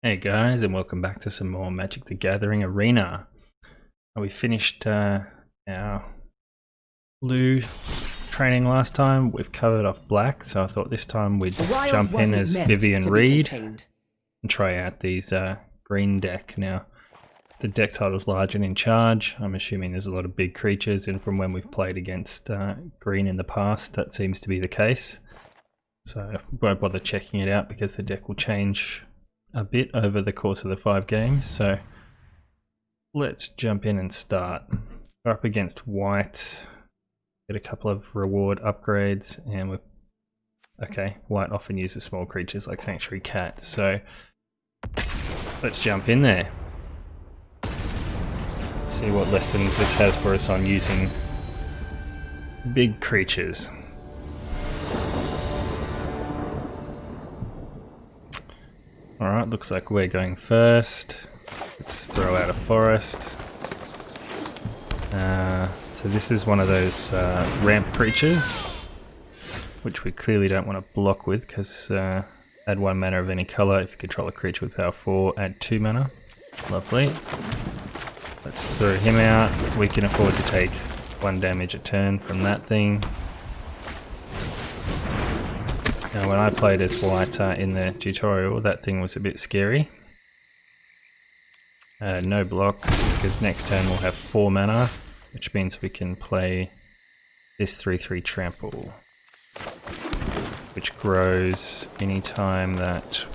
Hey guys, and welcome back to some more Magic the Gathering Arena. We finished our blue training last time. We've covered off black, so I thought this time we'd jump in as Vivian Reed and try out these green deck. Now, the deck title's large and in charge. I'm assuming there's a lot of big creatures, and from when we've played against green in the past, that seems to be the case. So I won't bother checking it out because the deck will change a bit over the course of the 5 games. So let's jump in and start. We're up against white, get a couple of reward upgrades, and we're okay. White often uses small creatures like Sanctuary Cat, so let's jump in there. See what lessons this has for us on using big creatures. Alright, looks like we're going first. Let's throw out a forest. So this is one of those ramp creatures, which we clearly don't want to block with, because add 1 mana of any colour. If you control a creature with power 4, add 2 mana. Lovely. Let's throw him out. We can afford to take 1 damage a turn from that thing. Now, when I played as white in the tutorial, that thing was a bit scary. No blocks, because next turn we'll have 4 mana, which means we can play this 3/3 trample, which grows anytime that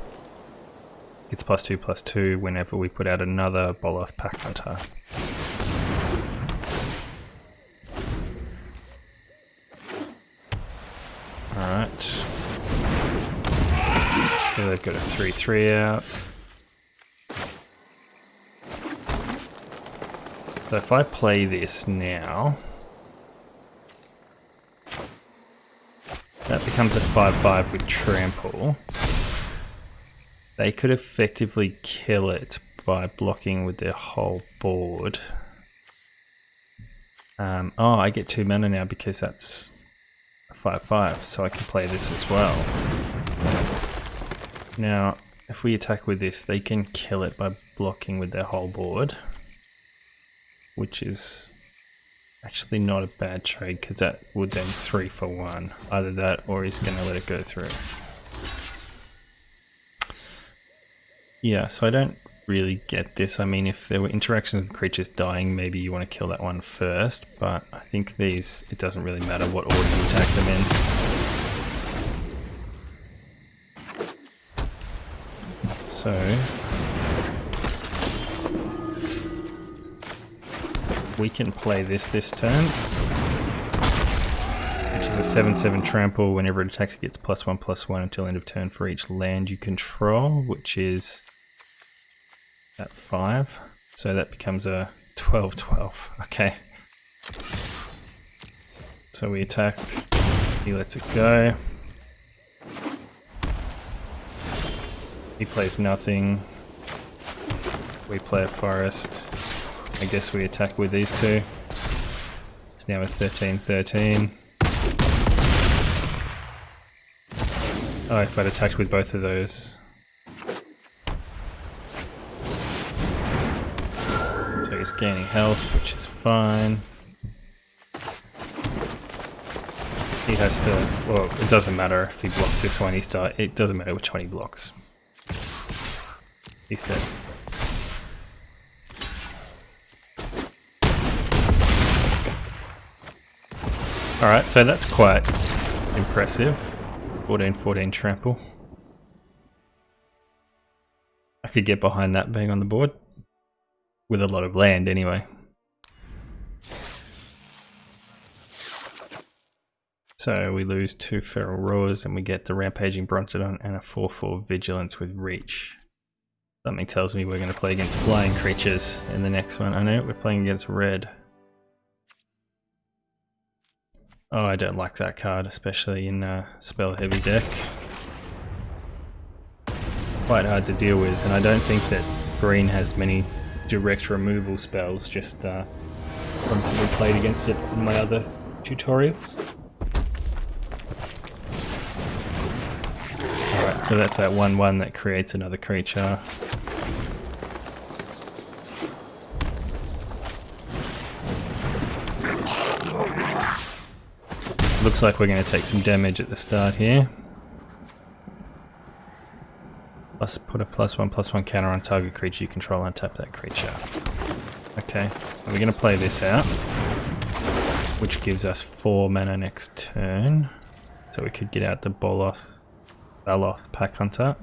it's +2/+2 whenever we put out another Boloth Pack Hunter. Alright. So they've got a 3/3 out. So if I play this now, that becomes a 5/5 with trample. They could effectively kill it by blocking with their whole board. Oh, I get 2 mana now because that's a 5/5, so I can play this as well. Now, if we attack with this, they can kill it by blocking with their whole board, which is actually not a bad trade, because that would then 3 for 1. Either that or he's going to let it go through. Yeah, so I don't really get this. I mean, if there were interactions with creatures dying, maybe you want to kill that one first, but I think these, it doesn't really matter what order you attack them in. So we can play this turn, which is a 7/7 trample. Whenever it attacks, it gets +1/+1 until end of turn for each land you control, which is at 5. So that becomes a 12/12. Okay. So we attack, he lets it go. He plays nothing. We play a forest. I guess we attack with these two. It's now a 13/13. Oh, if I'd attacked with both of those. So he's gaining health, which is fine. He has to, well, it doesn't matter if he blocks this one, he's died. It doesn't matter which one he blocks. He's dead. Alright, so that's quite impressive. 14/14 trample. I could get behind that being on the board. With a lot of land anyway. So we lose 2 Feral Roars and we get the Rampaging Brontodon and a 4/4 Vigilance with Reach. Something tells me we're going to play against flying creatures in the next one. I know we're playing against red. Oh, I don't like that card, especially in a spell heavy deck. Quite hard to deal with, and I don't think that green has many direct removal spells, just from having played against it in my other tutorials. So that's that 1/1 that creates another creature. Looks like we're going to take some damage at the start here. Plus, put a +1/+1 counter on target creature you control and tap that creature. Okay, so we're going to play this out, which gives us 4 mana next turn. So we could get out the Baloth Pack Hunter.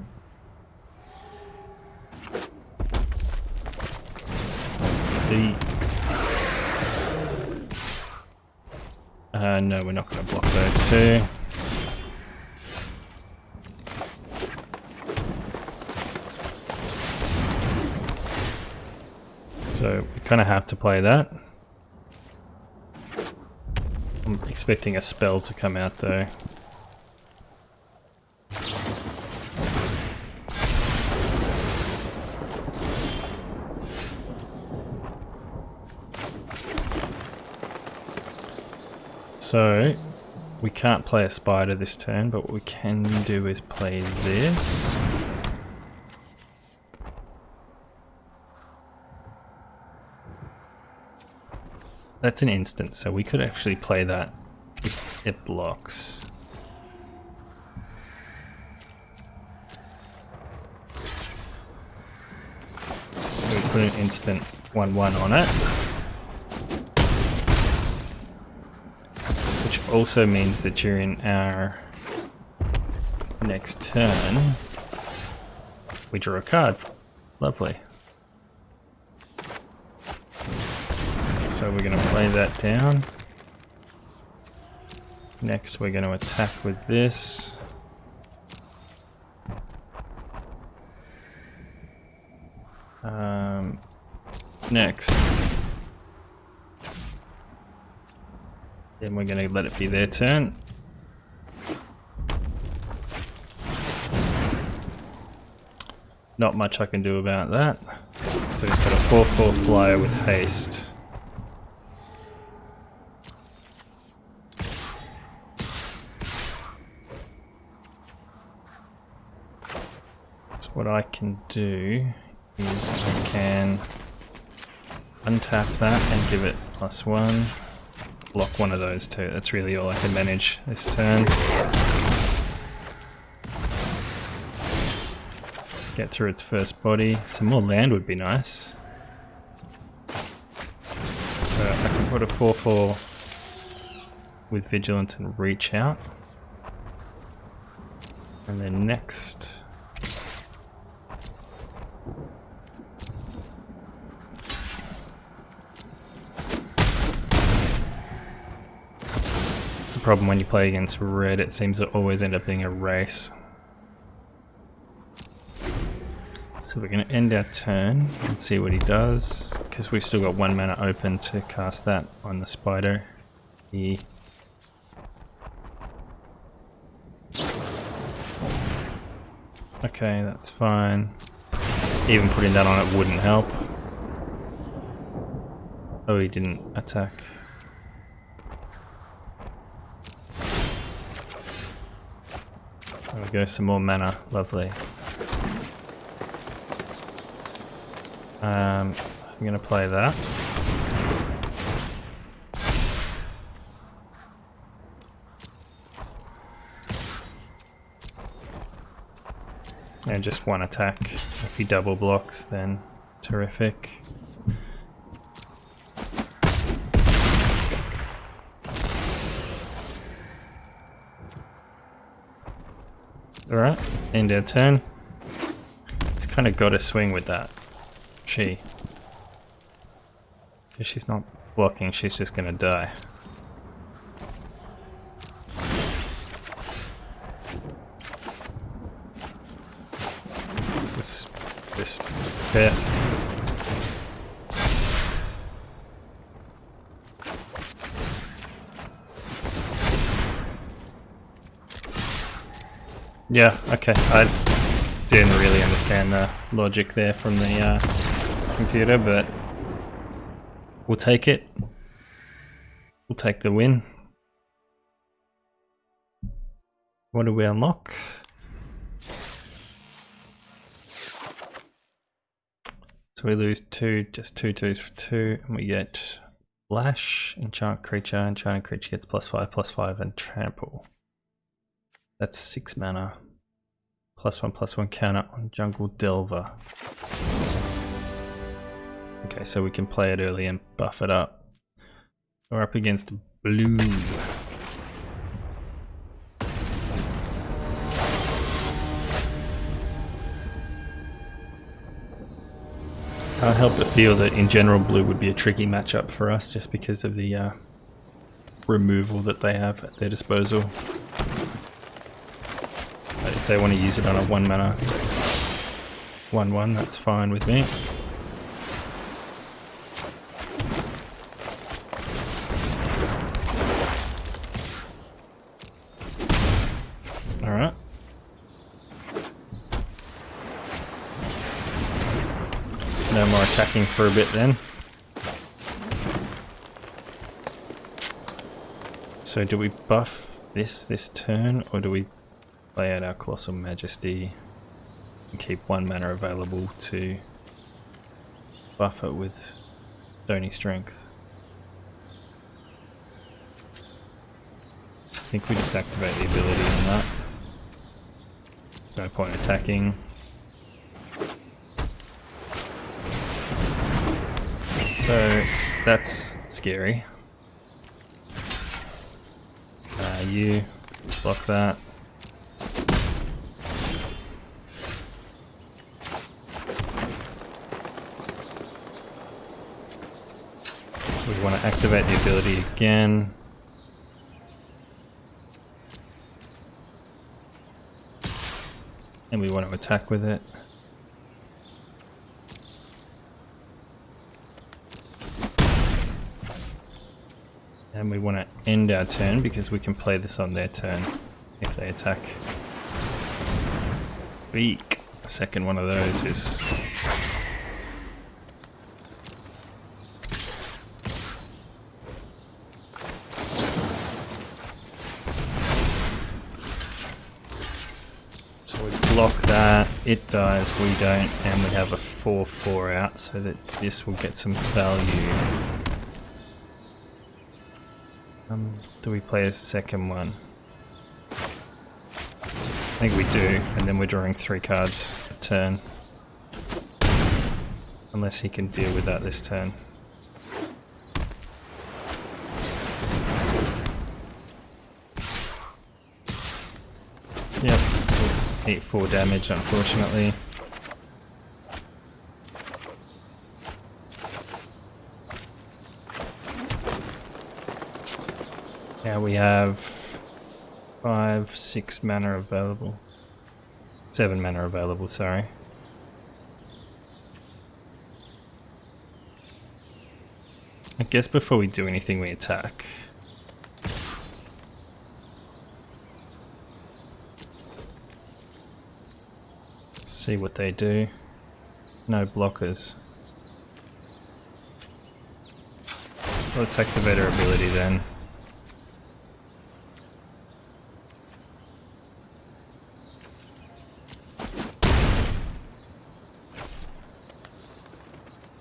No, we're not going to block those two. So we kind of have to play that. I'm expecting a spell to come out though. So we can't play a spider this turn, but what we can do is play this. That's an instant, so we could actually play that if it blocks. So we put an instant 1/1 on it. Which also means that during our next turn, we draw a card. Lovely. So we're going to play that down. Next we're going to attack with this. Next. Then we're going to let it be their turn. Not much I can do about that. So he's got a 4/4 flyer with haste. So what I can do is I can untap that and give it +1. Block one of those two. That's really all I can manage this turn. Get through its first body. Some more land would be nice. So I can put a 4/4 with Vigilance and reach out. And then next... It's a problem when you play against red, it seems to always end up being a race. So we're going to end our turn and see what he does, because we've still got 1 mana open to cast that on the spider. Okay, that's fine. Even putting that on it wouldn't help. Oh, he didn't attack. There we go, some more mana. Lovely. I'm going to play that. And just one attack. If he double blocks, then terrific. Alright, end our turn. He's kind of got to swing with that. Because she's not blocking, she's just going to die. This is just death. Yeah, okay. I didn't really understand the logic there from the computer, but we'll take it. We'll take the win. What do we unlock? So we lose 2, just 2 2s for 2, and we get Lash, enchanted creature gets +5/+5 and trample. That's 6 mana. +1/+1 counter on Jungle Delver. Okay, so we can play it early and buff it up. We're up against blue. Can't help but feel that in general blue would be a tricky matchup for us just because of the removal that they have at their disposal. But if they want to use it on a 1 mana 1/1, that's fine with me. Alright. No more attacking for a bit then. So do we buff this turn, or do we play out our Colossal Majesty and keep 1 mana available to buff it with Stony Strength? I think we just activate the ability on that. There's no point attacking. So that's scary. You block that. So we want to activate the ability again. And we want to attack with it. And we want to end our turn because we can play this on their turn if they attack. Beak. The second one of those is... So we block that, it dies, we don't, and we have a 4/4 out so that this will get some value. Do we play a second one? I think we do, and then we're drawing 3 cards a turn. Unless he can deal with that this turn. Yep, we'll just eat 4 damage unfortunately. Now we have 5, 6 mana available. 7 mana available, sorry. I guess before we do anything we attack. Let's see what they do. No blockers. Let's activate our ability then.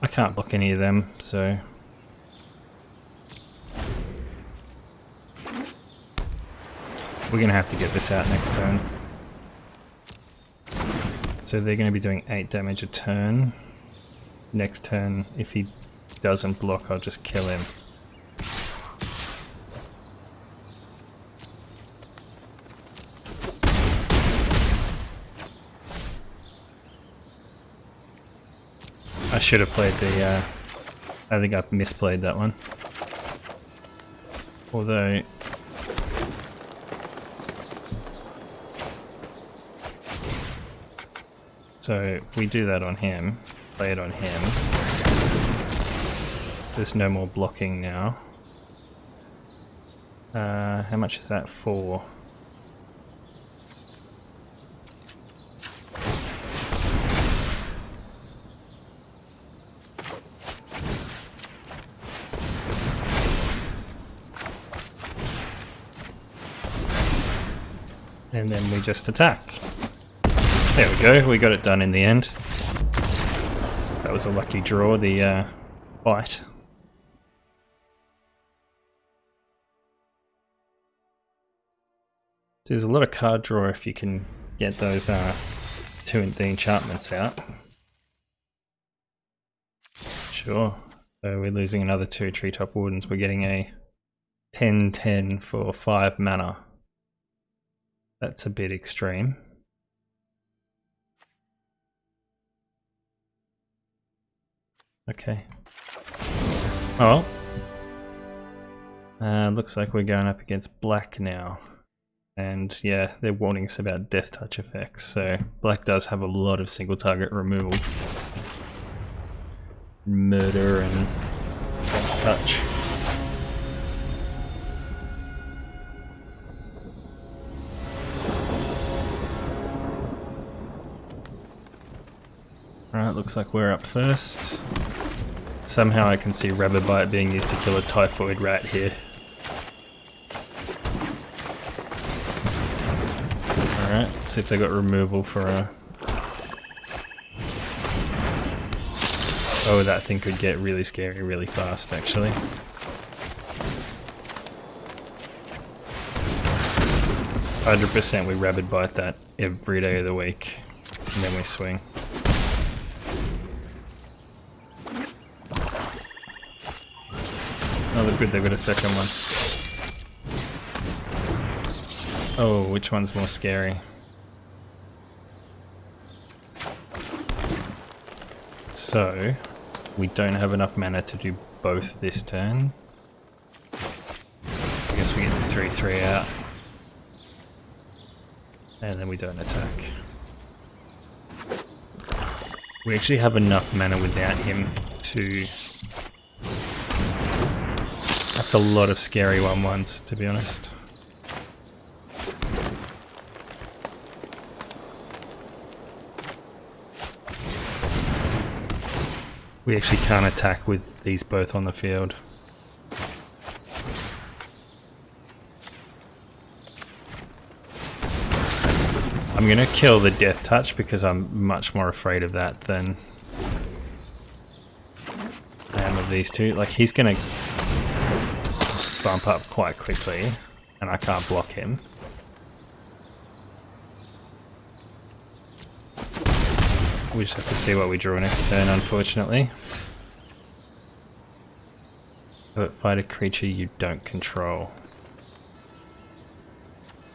I can't block any of them, so... we're gonna have to get this out next turn. So they're gonna be doing 8 damage a turn. Next turn, if he doesn't block, I'll just kill him. I should have played the, I think I've misplayed that one. Although... so we do that on him, play it on him. There's no more blocking now. How much is that for? And then we just attack. There we go, we got it done in the end. that was a lucky draw, the fight. There's a lot of card draw if you can get those the enchantments out. Sure. So we're losing another 2 Treetop Wardens. We're getting a 10/10 for 5 mana. That's a bit extreme. Okay. Oh well. Looks like we're going up against black now. And yeah, they're warning us about Death Touch effects, so black does have a lot of single target removal. Murder and Death Touch. Alright, looks like we're up first. Somehow I can see Rabid Bite being used to kill a Typhoid Rat here. Alright, let's see if they got removal for a... Oh, that thing could get really scary really fast, actually. %, we Rabid Bite that every day of the week, and then we swing. Oh, look good, they've got a second one. Oh, which one's more scary? So, we don't have enough mana to do both this turn. I guess we get the 3/3 out. And then we don't attack. We actually have enough mana without him to... That's a lot of scary 1/1s, to be honest. We actually can't attack with these both on the field. I'm gonna kill the Death Touch because I'm much more afraid of that than I am of these two. Like, he's gonna bump up quite quickly and I can't block him. We just have to see what we draw next turn, unfortunately. Have it fight a creature you don't control.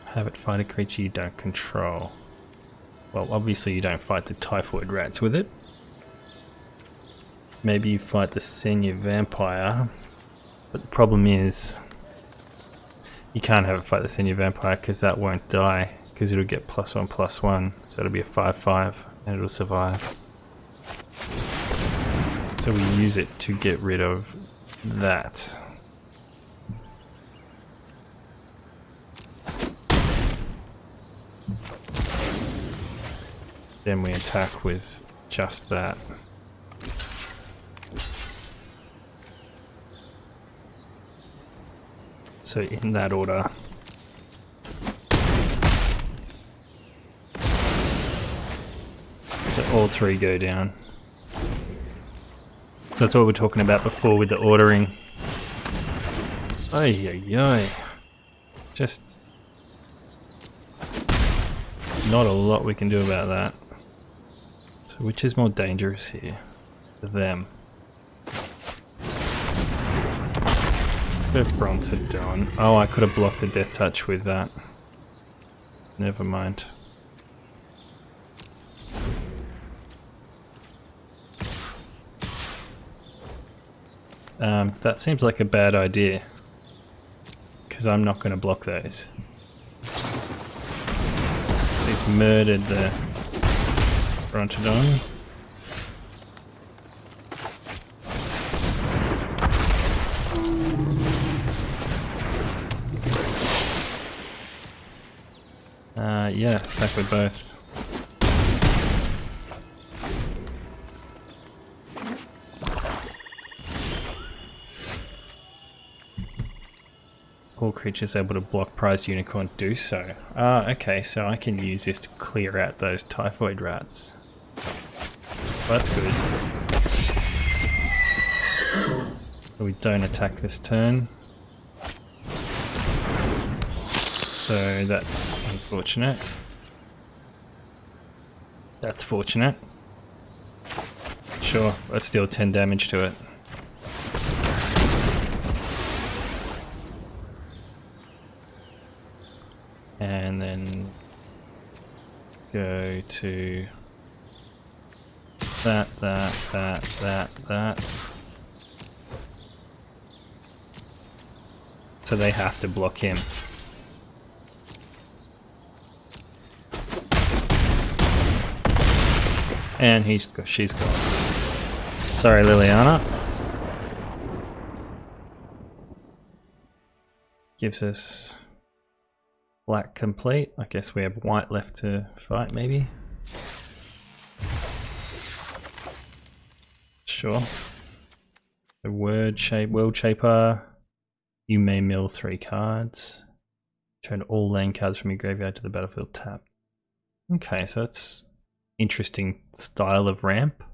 Have it fight a creature you don't control. Well, obviously you don't fight the Typhoid Rats with it. Maybe you fight the Senior Vampire. But the problem is, you can't have it fight the Senior Vampire because that won't die. Because it'll get +1/+1. So it'll be a 5/5. And it'll survive. So we use it to get rid of that. Then we attack with just that. So in that order. All 3 go down. So that's what we're talking about before with the ordering. Ay ay ay. Just not a lot we can do about that. So which is more dangerous here? For them. Let's go Bronze Dawn. Oh, I could have blocked a Death Touch with that. Never mind. That seems like a bad idea, because I'm not going to block those. He's murdered the Brontodon. Yeah, attack with both. All creatures able to block Prized Unicorn do so. Ah, okay, so I can use this to clear out those Typhoid Rats. Well, that's good. We don't attack this turn. So that's unfortunate. That's fortunate. Sure, let's deal 10 damage to it. And then go to that. So they have to block him. And she's gone. Sorry, Liliana. Gives us black complete. I guess we have white left to fight, maybe. Sure. The world shaper. You may mill 3 cards. Turn all land cards from your graveyard to the battlefield tap. Okay, so that's interesting style of ramp.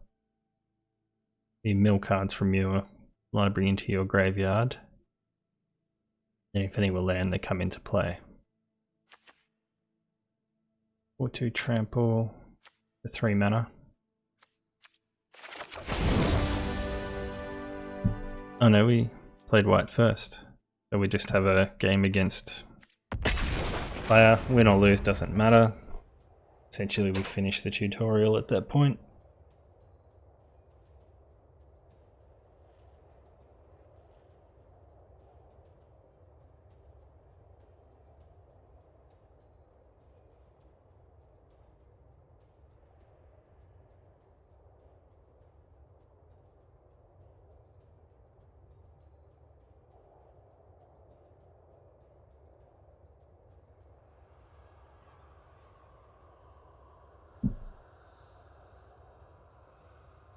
You mill cards from your library into your graveyard. And if any will land, they come into play. 4/2 trample for 3 mana. Oh no, we played white first. So we just have a game against player. Win or lose doesn't matter. Essentially we finish the tutorial at that point.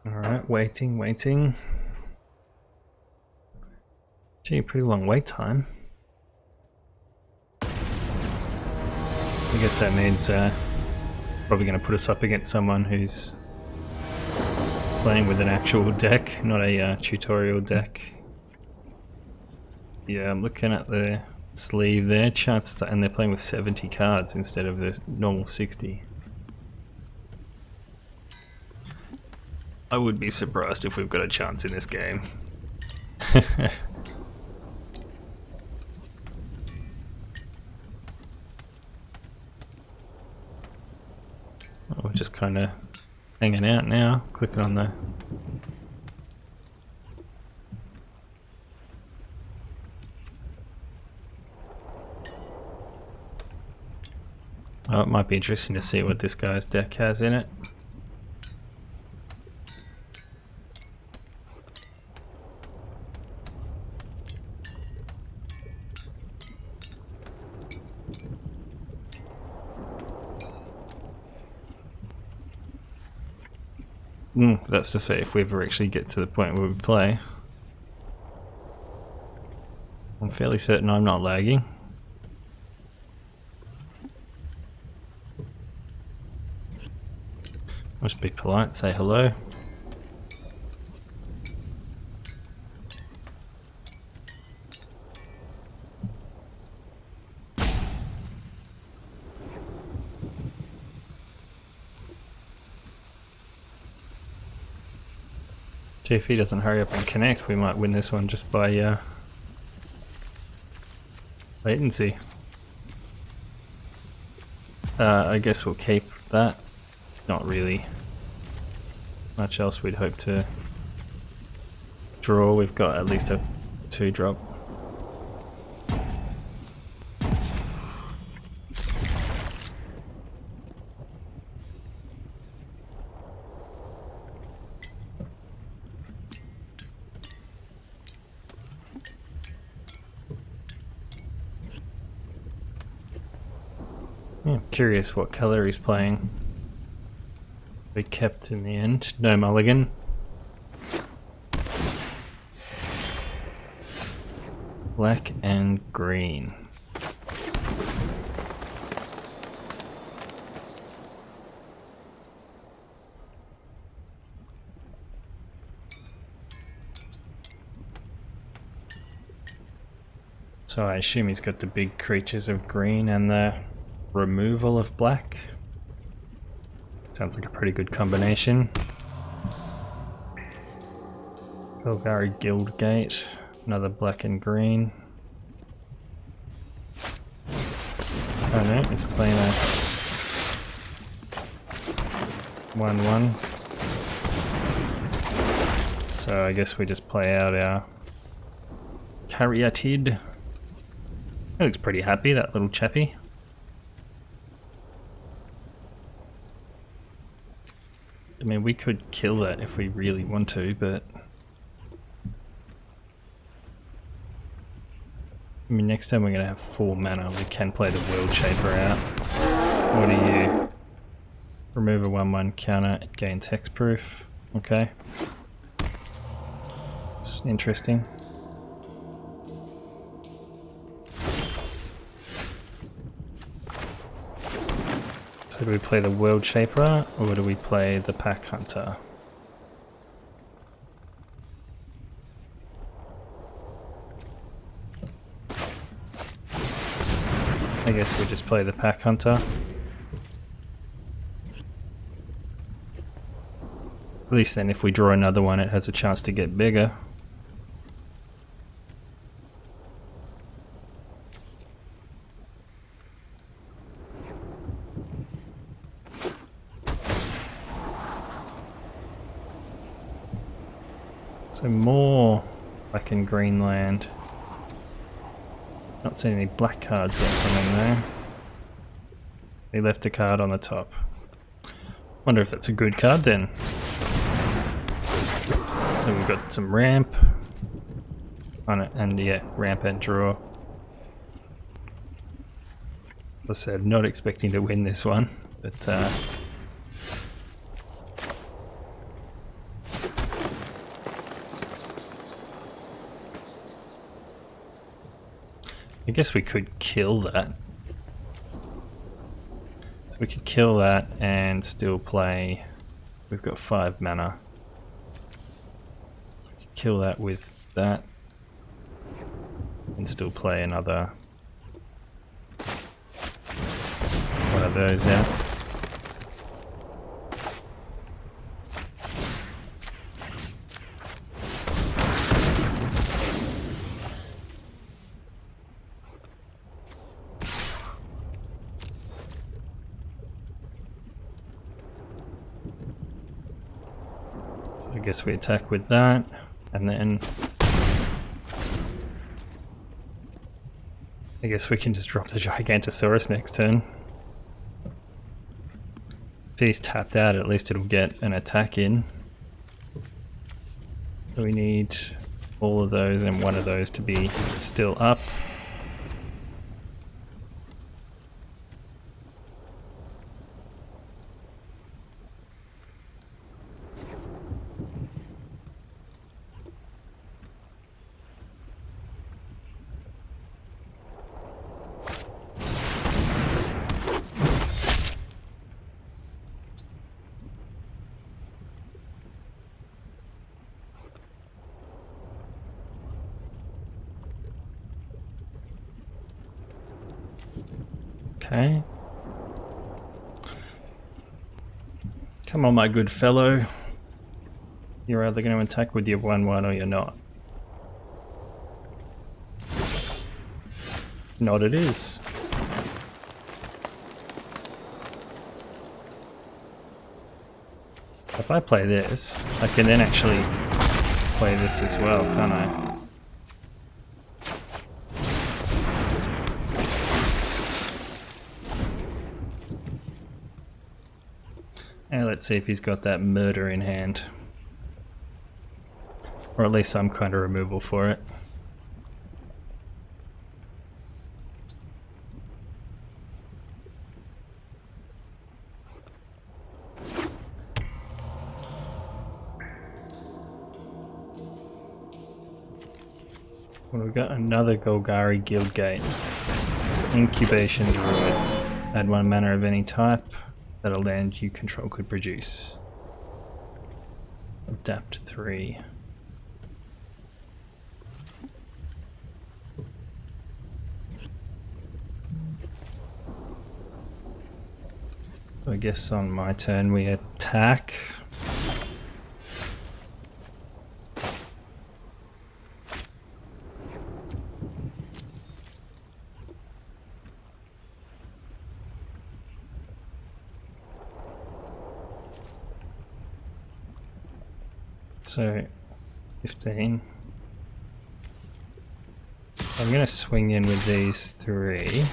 Alright, waiting. Gee, pretty long wait time. I guess that means probably going to put us up against someone who's playing with an actual deck, not a tutorial deck. Yeah, I'm looking at the sleeve there, chances, and they're playing with 70 cards instead of the normal 60. I would be surprised if we've got a chance in this game. We're just kind of hanging out now, clicking on the... Oh, it might be interesting to see what this guy's deck has in it. That's to say if we ever actually get to the point where we play. I'm fairly certain I'm not lagging. Must be polite, say hello. See, if he doesn't hurry up and connect, we might win this one just by latency. I guess we'll keep that. Not really much else we'd hope to draw. We've got at least a 2-drop. Yeah, curious what color he's playing. We kept in the end. No mulligan. Black and green. So I assume he's got the big creatures of green and the removal of black. Sounds like a pretty good combination. Golgari Guildgate, another black and green. Oh no, he's playing a 1-1. So I guess we just play out our Caryatid. He looks pretty happy, that little chappy. I mean, we could kill that if we really want to, but... I mean, next time we're going to have 4 mana, we can play the World Shaper out. What do you... Remove a 1-1 counter, it gains hexproof. Okay. It's interesting. So do we play the World Shaper, or do we play the Pack Hunter? I guess we just play the Pack Hunter. At least then if we draw another one, it has a chance to get bigger. So more black and green land. Not seeing any black cards yet coming there. He left a card on the top. Wonder if that's a good card then. So we've got some ramp on it, and yeah, ramp and draw. As I said, not expecting to win this one, but I guess we could kill that. So we could kill that and still play. We've got 5 mana. We could kill that with that and still play another one of those out. I guess we attack with that, and then I guess we can just drop the Gigantosaurus next turn. If he's tapped out, at least it'll get an attack in. So we need all of those and one of those to be still up. Okay. Come on, my good fellow. You're either going to attack with your 1-1 or you're not. Not it is. If I play this, I can then actually play this as well, can't I? And let's see if he's got that murder in hand. Or at least some kind of removal for it. Well, we've got another Golgari Guildgate. Incubation Druid. Add 1 mana of any type that a land you control could produce. Adapt 3. guess on my turn we attack. So 15. I'm going to swing in with these 3.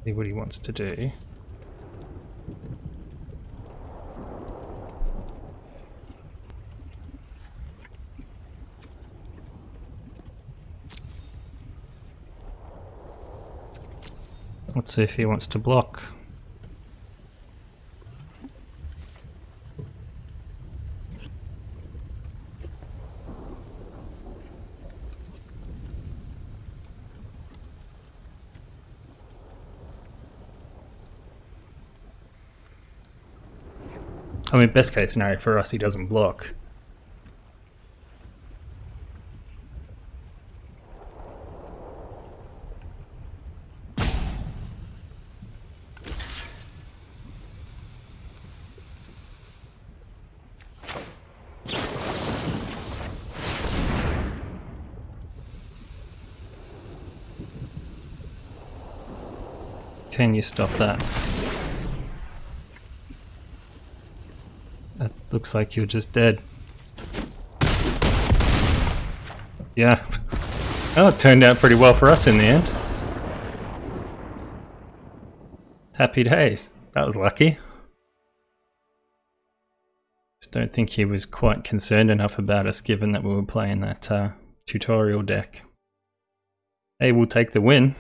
See what he wants to do. Let's see if he wants to block. I mean, best case scenario for us, he doesn't block. Can you stop that? That looks like you're just dead. Yeah. Oh, it turned out pretty well for us in the end. Happy days. That was lucky. Just don't think he was quite concerned enough about us given that we were playing that tutorial deck. Hey, we'll take the win.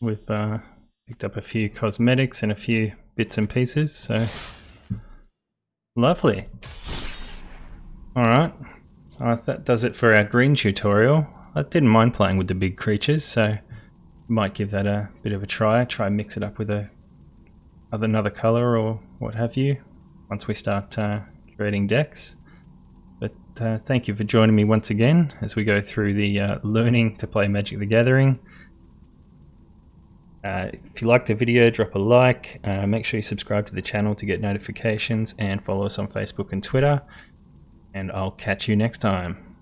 We've picked up a few cosmetics and a few bits and pieces, so lovely. Alright, that does it for our green tutorial. I didn't mind playing with the big creatures, so might give that a bit of a try. Try and mix it up with another colour or what have you once we start creating decks. But thank you for joining me once again as we go through the learning to play Magic the Gathering. If you liked the video, drop a like, make sure you subscribe to the channel to get notifications, and follow us on Facebook and Twitter, and I'll catch you next time.